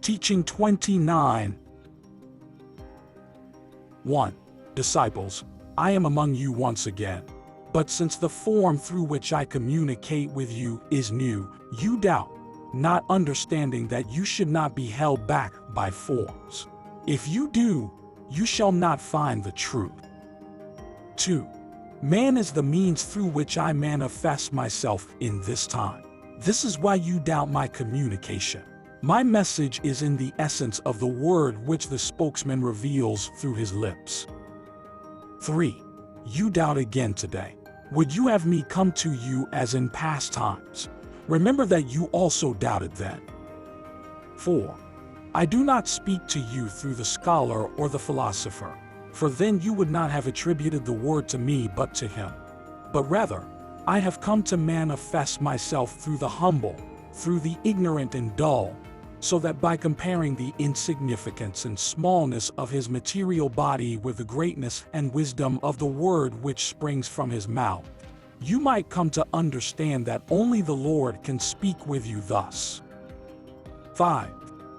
Teaching 29. 1. Disciples, I am among you once again. But since the form through which I communicate with you is new, you doubt, not understanding that you should not be held back by forms. If you do, you shall not find the truth. 2. Man is the means through which I manifest myself in this time. This is why you doubt my communication. My message is in the essence of the word which the spokesman reveals through his lips. 3. You doubt again today. Would you have me come to you as in past times? Remember that you also doubted then. 4. I do not speak to you through the scholar or the philosopher, for then you would not have attributed the word to me but to him. But rather, I have come to manifest myself through the humble, through the ignorant and dull, so that by comparing the insignificance and smallness of his material body with the greatness and wisdom of the word which springs from his mouth, you might come to understand that only the Lord can speak with you thus. 5.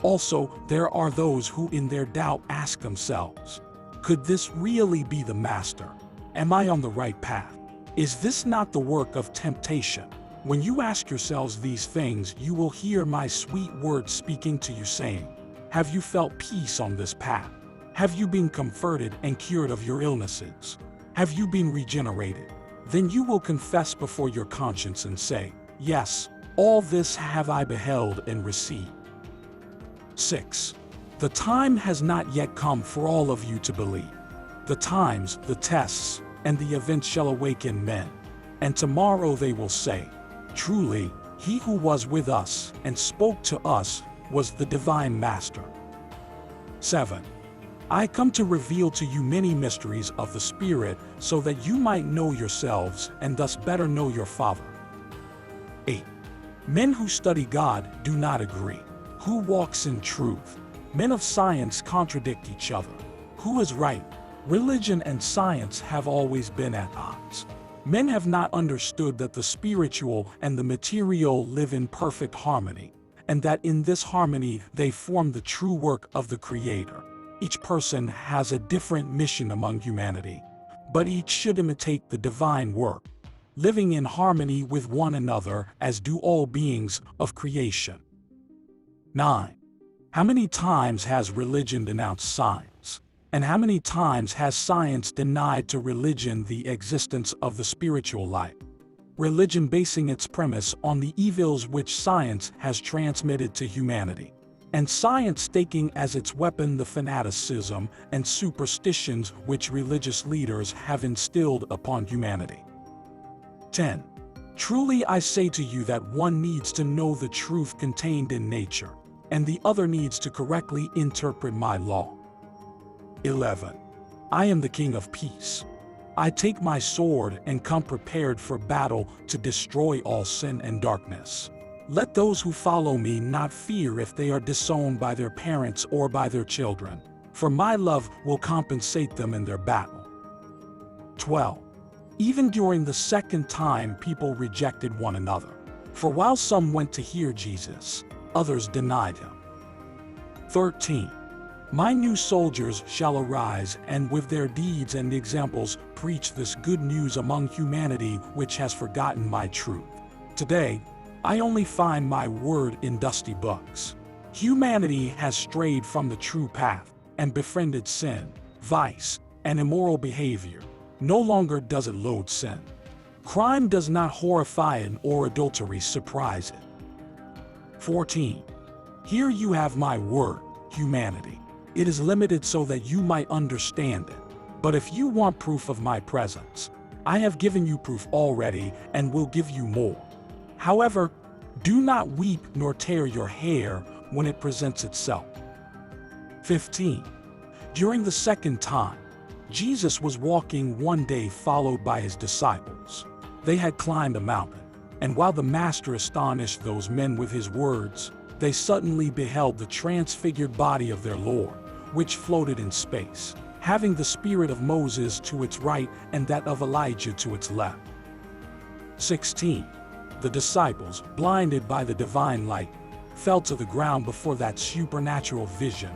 Also, there are those who in their doubt ask themselves, could this really be the Master? Am I on the right path? Is this not the work of temptation? When you ask yourselves these things, you will hear my sweet word speaking to you, saying, have you felt peace on this path? Have you been comforted and cured of your illnesses? Have you been regenerated? Then you will confess before your conscience and say, yes, all this have I beheld and received. 6. The time has not yet come for all of you to believe. The times, the tests, and the events shall awaken men, and tomorrow they will say, truly, he who was with us and spoke to us was the divine Master. 7. I come to reveal to you many mysteries of the Spirit, so that you might know yourselves and thus better know your Father. 8. Men who study God do not agree. Who walks in truth? Men of science contradict each other. Who is right? Religion and science have always been at odds. Men have not understood that the spiritual and the material live in perfect harmony, and that in this harmony they form the true work of the Creator. Each person has a different mission among humanity, but each should imitate the divine work, living in harmony with one another as do all beings of creation. 9. How many times has religion denounced science? And how many times has science denied to religion the existence of the spiritual life? Religion basing its premise on the evils which science has transmitted to humanity, and science staking as its weapon the fanaticism and superstitions which religious leaders have instilled upon humanity. 10. Truly I say to you that one needs to know the truth contained in nature, and the other needs to correctly interpret my law. 11. I am the King of Peace. I take my sword and come prepared for battle to destroy all sin and darkness. Let those who follow me not fear if they are disowned by their parents or by their children, for my love will compensate them in their battle. 12. Even during the second time people rejected one another, for while some went to hear Jesus, others denied him. 13. My new soldiers shall arise and with their deeds and examples preach this good news among humanity which has forgotten my truth. Today, I only find my word in dusty books. Humanity has strayed from the true path and befriended sin, vice, and immoral behavior. No longer does it loathe sin. Crime does not horrify it or adultery surprise it. 14. Here you have my word, humanity. It is limited so that you might understand it. But if you want proof of my presence, I have given you proof already and will give you more. However, do not weep nor tear your hair when it presents itself. 15. During the second time, Jesus was walking one day followed by his disciples. They had climbed a mountain, and while the Master astonished those men with his words, they suddenly beheld the transfigured body of their Lord, which floated in space, having the spirit of Moses to its right and that of Elijah to its left. 16. The disciples, blinded by the divine light, fell to the ground before that supernatural vision.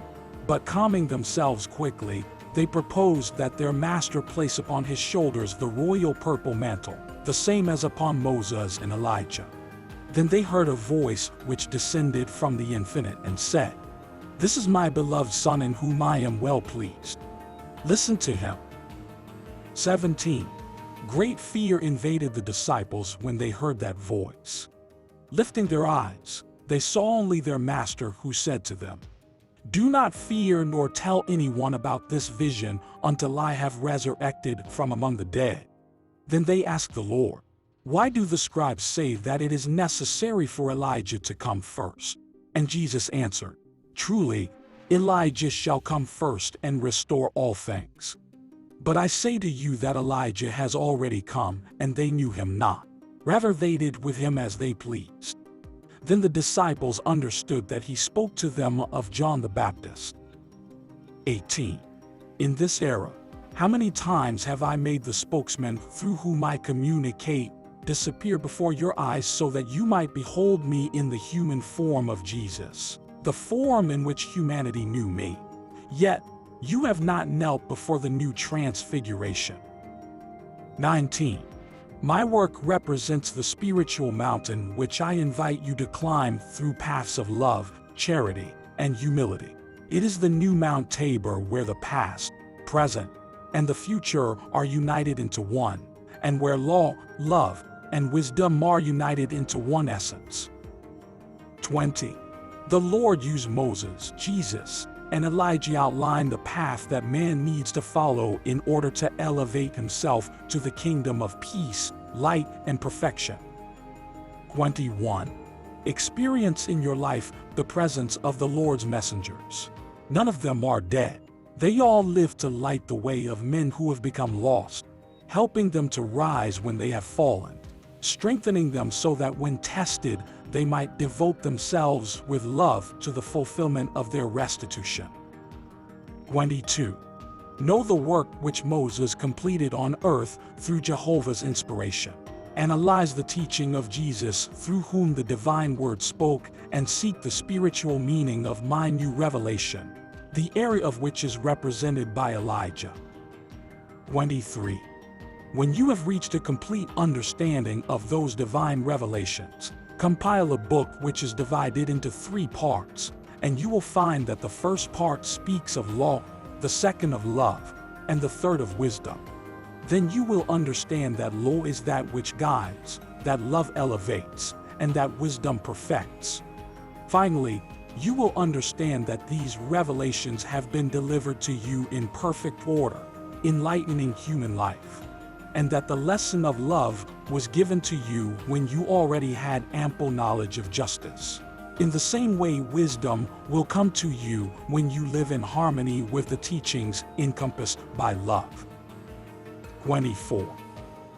But calming themselves quickly, they proposed that their master place upon his shoulders the royal purple mantle, the same as upon Moses and Elijah. Then they heard a voice which descended from the infinite and said, "This is my beloved Son in whom I am well pleased. Listen to him." 17. Great fear invaded the disciples when they heard that voice. Lifting their eyes, they saw only their master, who said to them, "Do not fear nor tell anyone about this vision until I have resurrected from among the dead." Then they asked the Lord, "Why do the scribes say that it is necessary for Elijah to come first?" And Jesus answered, "Truly, Elijah shall come first and restore all things. But I say to you that Elijah has already come, and they knew him not. Rather they did with him as they pleased." Then the disciples understood that he spoke to them of John the Baptist. 18. In this era, how many times have I made the spokesman through whom I communicate disappear before your eyes so that you might behold me in the human form of Jesus, the form in which humanity knew me? Yet, you have not knelt before the new transfiguration. 19. My work represents the spiritual mountain which I invite you to climb through paths of love, charity, and humility. It is the new Mount Tabor where the past, present, and the future are united into one, and where law, love, and wisdom are united into one essence. 20. The Lord used Moses, Jesus, and Elijah outline the path that man needs to follow in order to elevate himself to the kingdom of peace, light, and perfection. 21. Experience in your life the presence of the Lord's messengers. None of them are dead. They all live to light the way of men who have become lost, helping them to rise when they have fallen, strengthening them so that when tested, they might devote themselves with love to the fulfillment of their restitution. 22. Know the work which Moses completed on earth through Jehovah's inspiration. Analyze the teaching of Jesus through whom the divine word spoke, and seek the spiritual meaning of my new revelation, the area of which is represented by Elijah. 23. When you have reached a complete understanding of those divine revelations, compile a book which is divided into 3 parts, and you will find that the first part speaks of law, the second of love, and the third of wisdom. Then you will understand that law is that which guides, that love elevates, and that wisdom perfects. Finally, you will understand that these revelations have been delivered to you in perfect order, enlightening human life, and that the lesson of love was given to you when you already had ample knowledge of justice. In the same way, wisdom will come to you when you live in harmony with the teachings encompassed by love. 24.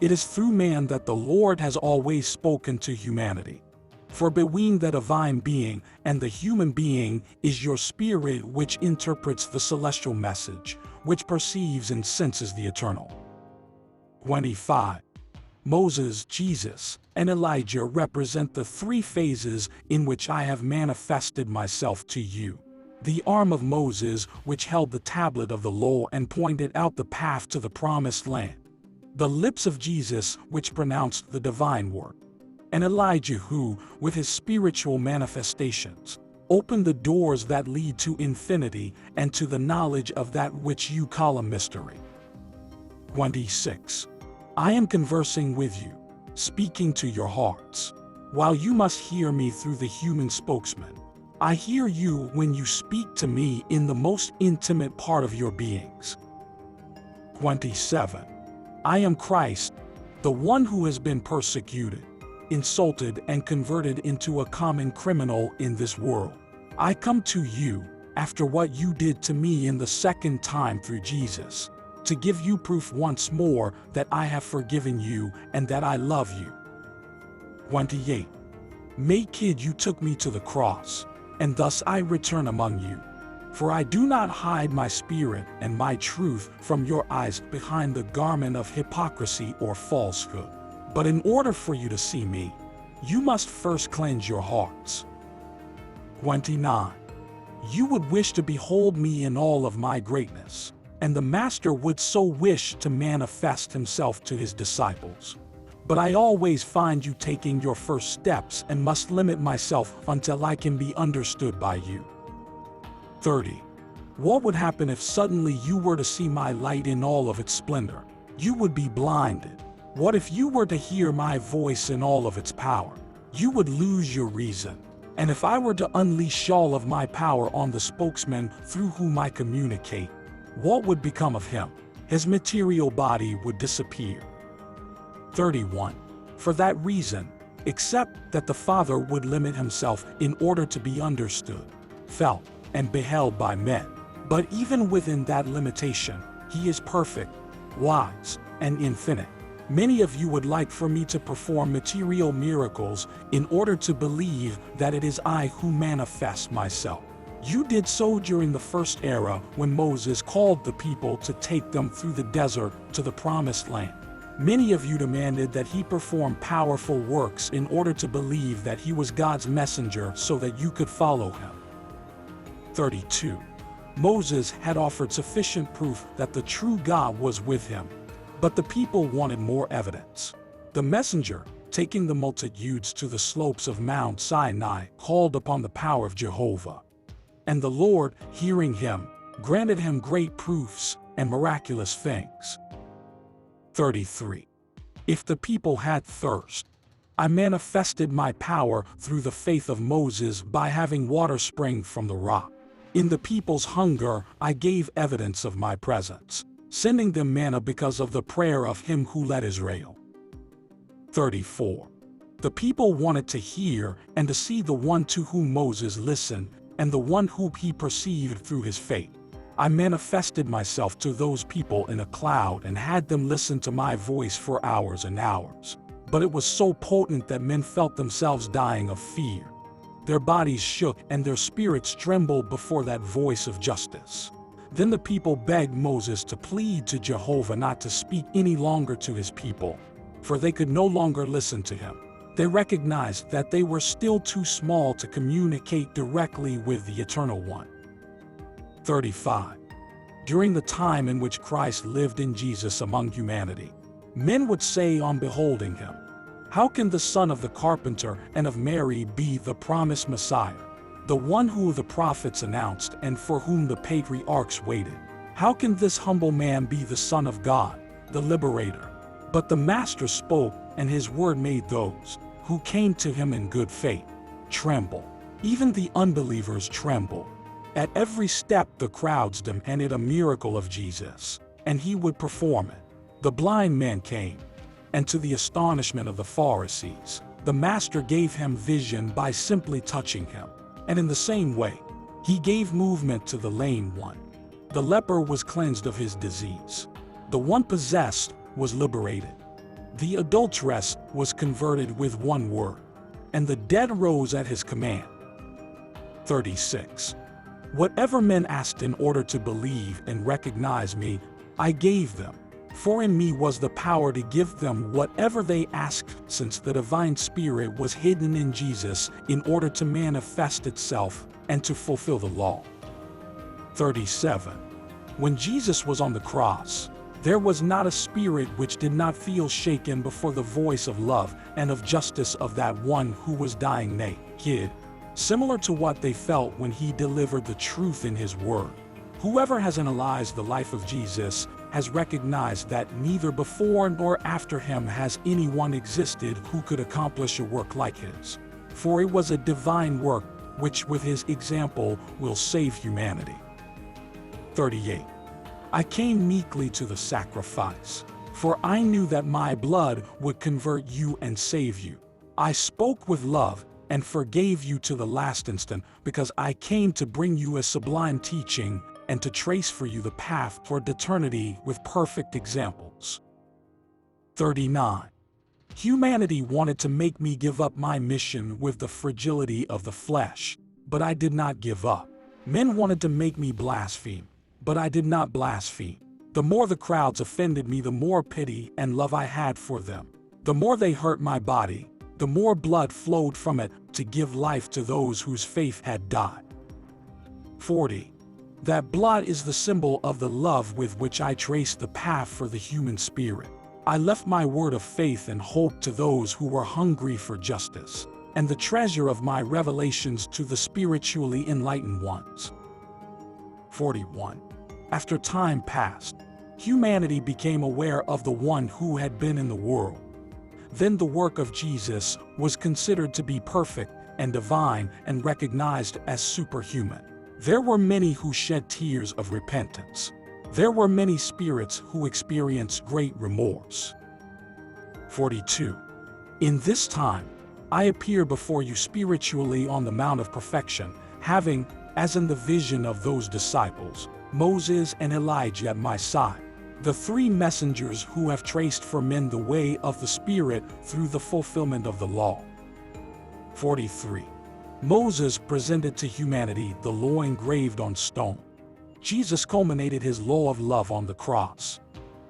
It is through man that the Lord has always spoken to humanity. For between the divine being and the human being is your spirit, which interprets the celestial message, which perceives and senses the eternal. 25. Moses, Jesus, and Elijah represent the 3 phases in which I have manifested myself to you. The arm of Moses, which held the tablet of the law and pointed out the path to the promised land. The lips of Jesus, which pronounced the divine word. And Elijah, who, with his spiritual manifestations, opened the doors that lead to infinity and to the knowledge of that which you call a mystery. 26. I am conversing with you, speaking to your hearts. While you must hear me through the human spokesman, I hear you when you speak to me in the most intimate part of your beings. 27. I am Christ, the one who has been persecuted, insulted, and converted into a common criminal in this world. I come to you, after what you did to me in the second time through Jesus, to give you proof once more that I have forgiven you and that I love you. 28. Naked you took me to the cross, and thus I return among you. For I do not hide my spirit and my truth from your eyes behind the garment of hypocrisy or falsehood. But in order for you to see me, you must first cleanse your hearts. 29. You would wish to behold me in all of my greatness, and the Master would so wish to manifest himself to his disciples. But I always find you taking your first steps and must limit myself until I can be understood by you. 30. What would happen if suddenly you were to see my light in all of its splendor? You would be blinded. What if you were to hear my voice in all of its power? You would lose your reason. And if I were to unleash all of my power on the spokesman through whom I communicate, what would become of him? His material body would disappear. 31. For that reason, except that the Father would limit himself in order to be understood, felt, and beheld by men. But even within that limitation, he is perfect, wise, and infinite. Many of you would like for me to perform material miracles in order to believe that it is I who manifest myself. You did so during the first era when Moses called the people to take them through the desert to the promised land. Many of you demanded that he perform powerful works in order to believe that he was God's messenger so that you could follow him. 32. Moses had offered sufficient proof that the true God was with him, but the people wanted more evidence. The messenger, taking the multitudes to the slopes of Mount Sinai, called upon the power of Jehovah. And the Lord, hearing him, granted him great proofs and miraculous things. 33. If the people had thirst, I manifested my power through the faith of Moses by having water spring from the rock. In the people's hunger, I gave evidence of my presence, sending them manna because of the prayer of him who led Israel. 34. The people wanted to hear and to see the one to whom Moses listened and the one whom he perceived through his faith. I manifested myself to those people in a cloud and had them listen to my voice for hours and hours. But it was so potent that men felt themselves dying of fear. Their bodies shook and their spirits trembled before that voice of justice. Then the people begged Moses to plead to Jehovah not to speak any longer to his people, for they could no longer listen to him. They recognized that they were still too small to communicate directly with the Eternal One. 35. During the time in which Christ lived in Jesus among humanity, men would say on beholding him, "How can the son of the carpenter and of Mary be the promised Messiah, the one who the prophets announced and for whom the patriarchs waited? How can this humble man be the Son of God, the Liberator?" But the Master spoke, and his word made those who came to him in good faith tremble. Even the unbelievers trembled. At every step the crowds demanded a miracle of Jesus, and he would perform it. The blind man came, and to the astonishment of the Pharisees, the Master gave him vision by simply touching him. And in the same way, he gave movement to the lame one. The leper was cleansed of his disease. The one possessed was liberated. The adulteress was converted with one word, and the dead rose at his command. 36. Whatever men asked in order to believe and recognize me, I gave them. For in me was the power to give them whatever they asked, since the divine spirit was hidden in Jesus in order to manifest itself and to fulfill the law. 37. When Jesus was on the cross, there was not a spirit which did not feel shaken before the voice of love and of justice of that one who was dying naked, similar to what they felt when he delivered the truth in his word. Whoever has analyzed the life of Jesus has recognized that neither before nor after him has anyone existed who could accomplish a work like his. For it was a divine work which with his example will save humanity. 38. I came meekly to the sacrifice, for I knew that my blood would convert you and save you. I spoke with love and forgave you to the last instant, because I came to bring you a sublime teaching and to trace for you the path toward eternity with perfect examples. 39. Humanity wanted to make me give up my mission with the fragility of the flesh, but I did not give up. Men wanted to make me blaspheme, but I did not blaspheme. The more the crowds offended me, the more pity and love I had for them. The more they hurt my body, the more blood flowed from it to give life to those whose faith had died. 40. That blood is the symbol of the love with which I trace the path for the human spirit. I left my word of faith and hope to those who were hungry for justice, and the treasure of my revelations to the spiritually enlightened ones. 41. After time passed, humanity became aware of the one who had been in the world. Then the work of Jesus was considered to be perfect and divine and recognized as superhuman. There were many who shed tears of repentance. There were many spirits who experienced great remorse. 42. In this time, I appear before you spiritually on the Mount of Perfection, having, as in the vision of those disciples, Moses and Elijah at my side, the three messengers who have traced for men the way of the Spirit through the fulfillment of the law. 43. Moses presented to humanity the law engraved on stone. Jesus culminated his law of love on the cross.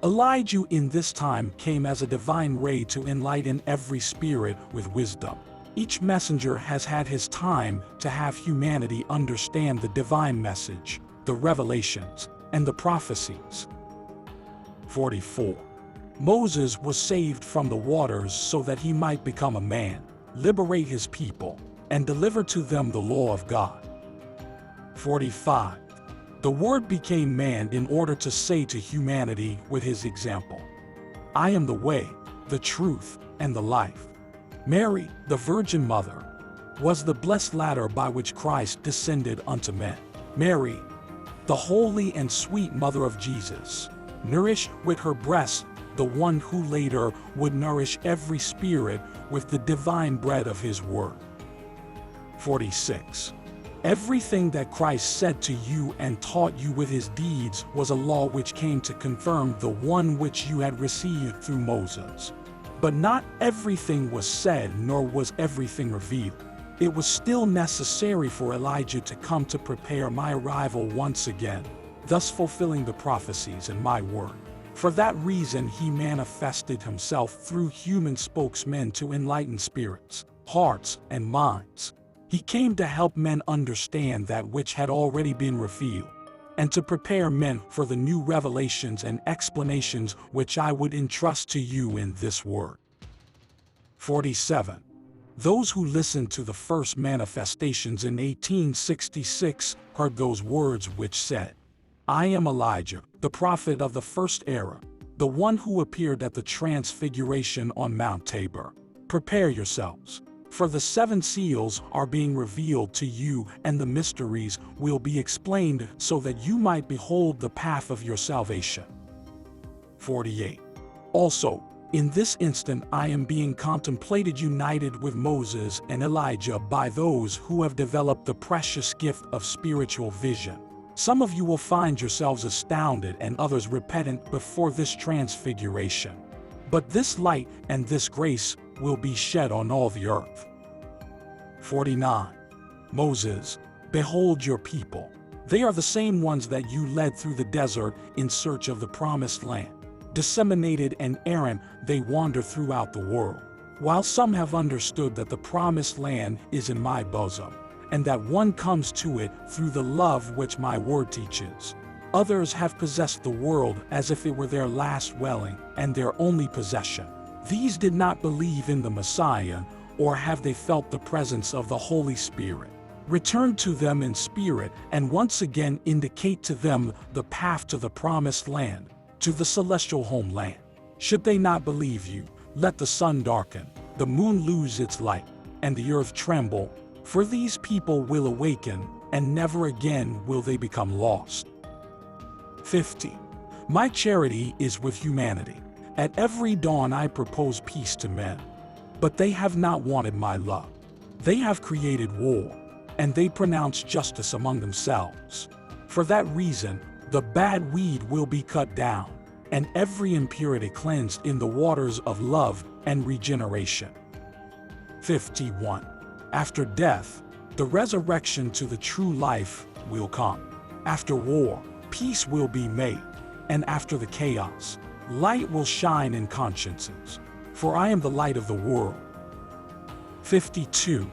Elijah in this time came as a divine ray to enlighten every spirit with wisdom. Each messenger has had his time to have humanity understand the divine message, the revelations, and the prophecies. 44. Moses was saved from the waters so that he might become a man, liberate his people, and deliver to them the law of God. 45. The Word became man in order to say to humanity with his example, I am the way, the truth, and the life. Mary, the Virgin Mother, was the blessed ladder by which Christ descended unto men. Mary, the holy and sweet Mother of Jesus, nourished with her breast the one who later would nourish every spirit with the divine bread of his word. 46. Everything that Christ said to you and taught you with his deeds was a law which came to confirm the one which you had received through Moses. But not everything was said, nor was everything revealed. It was still necessary for Elijah to come to prepare my arrival once again, thus fulfilling the prophecies in my word. For that reason he manifested himself through human spokesmen to enlighten spirits, hearts, and minds. He came to help men understand that which had already been revealed, and to prepare men for the new revelations and explanations which I would entrust to you in this word. 47. Those who listened to the first manifestations in 1866 heard those words which said, I am Elijah, the prophet of the first era, the one who appeared at the transfiguration on Mount Tabor. Prepare yourselves, for the 7 seals are being revealed to you, and the mysteries will be explained so that you might behold the path of your salvation. 48. Also, in this instant I am being contemplated united with Moses and Elijah by those who have developed the precious gift of spiritual vision. Some of you will find yourselves astounded and others repentant before this transfiguration. But this light and this grace will be shed on all the earth. 49. Moses, behold your people. They are the same ones that you led through the desert in search of the promised land. Disseminated and errant, they wander throughout the world. While some have understood that the promised land is in my bosom, and that one comes to it through the love which my word teaches, others have possessed the world as if it were their last dwelling and their only possession. These did not believe in the Messiah, or have they felt the presence of the Holy Spirit. Return to them in spirit and once again indicate to them the path to the promised land, to the celestial homeland. Should they not believe you, let the sun darken, the moon lose its light, and the earth tremble, for these people will awaken, and never again will they become lost. 50. My charity is with humanity. At every dawn I propose peace to men. But they have not wanted my love. They have created war, and they pronounce justice among themselves. For that reason, the bad weed will be cut down, and every impurity cleansed in the waters of love and regeneration. 51. After death, the resurrection to the true life will come. After war, peace will be made, and after the chaos, light will shine in consciences. For I am the light of the world. 52.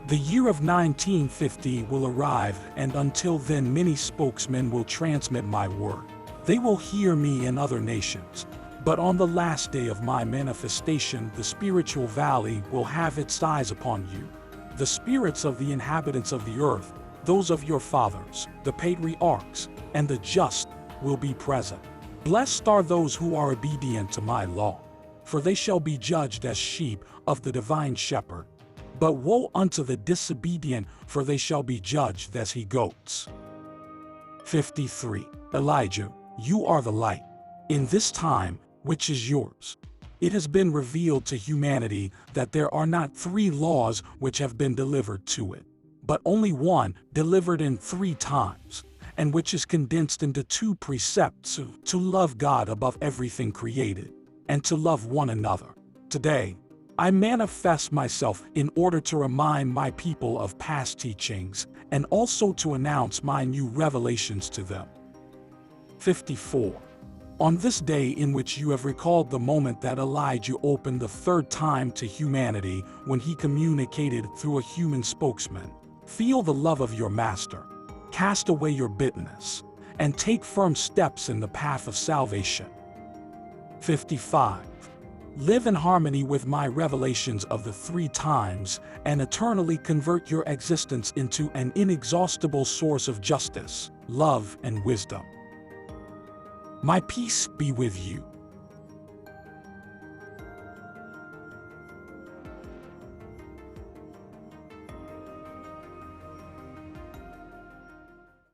The year of 1950 will arrive, and until then many spokesmen will transmit my word. They will hear me in other nations. But on the last day of my manifestation, the spiritual valley will have its eyes upon you. The spirits of the inhabitants of the earth, those of your fathers, the patriarchs, and the just, will be present. Blessed are those who are obedient to my law, for they shall be judged as sheep of the divine shepherd. But woe unto the disobedient, for they shall be judged as he-goats. 53. Elijah, you are the light. In this time, which is yours, it has been revealed to humanity that there are not 3 laws which have been delivered to it, but only one delivered in 3 times, and which is condensed into 2 precepts: to love God above everything created, and to love one another. Today, I manifest myself in order to remind my people of past teachings, and also to announce my new revelations to them. 54. On this day in which you have recalled the moment that Elijah opened the 3rd time to humanity when he communicated through a human spokesman, feel the love of your master, cast away your bitterness, and take firm steps in the path of salvation. 55. Live in harmony with my revelations of the 3 times, and eternally convert your existence into an inexhaustible source of justice, love, and wisdom. My peace be with you.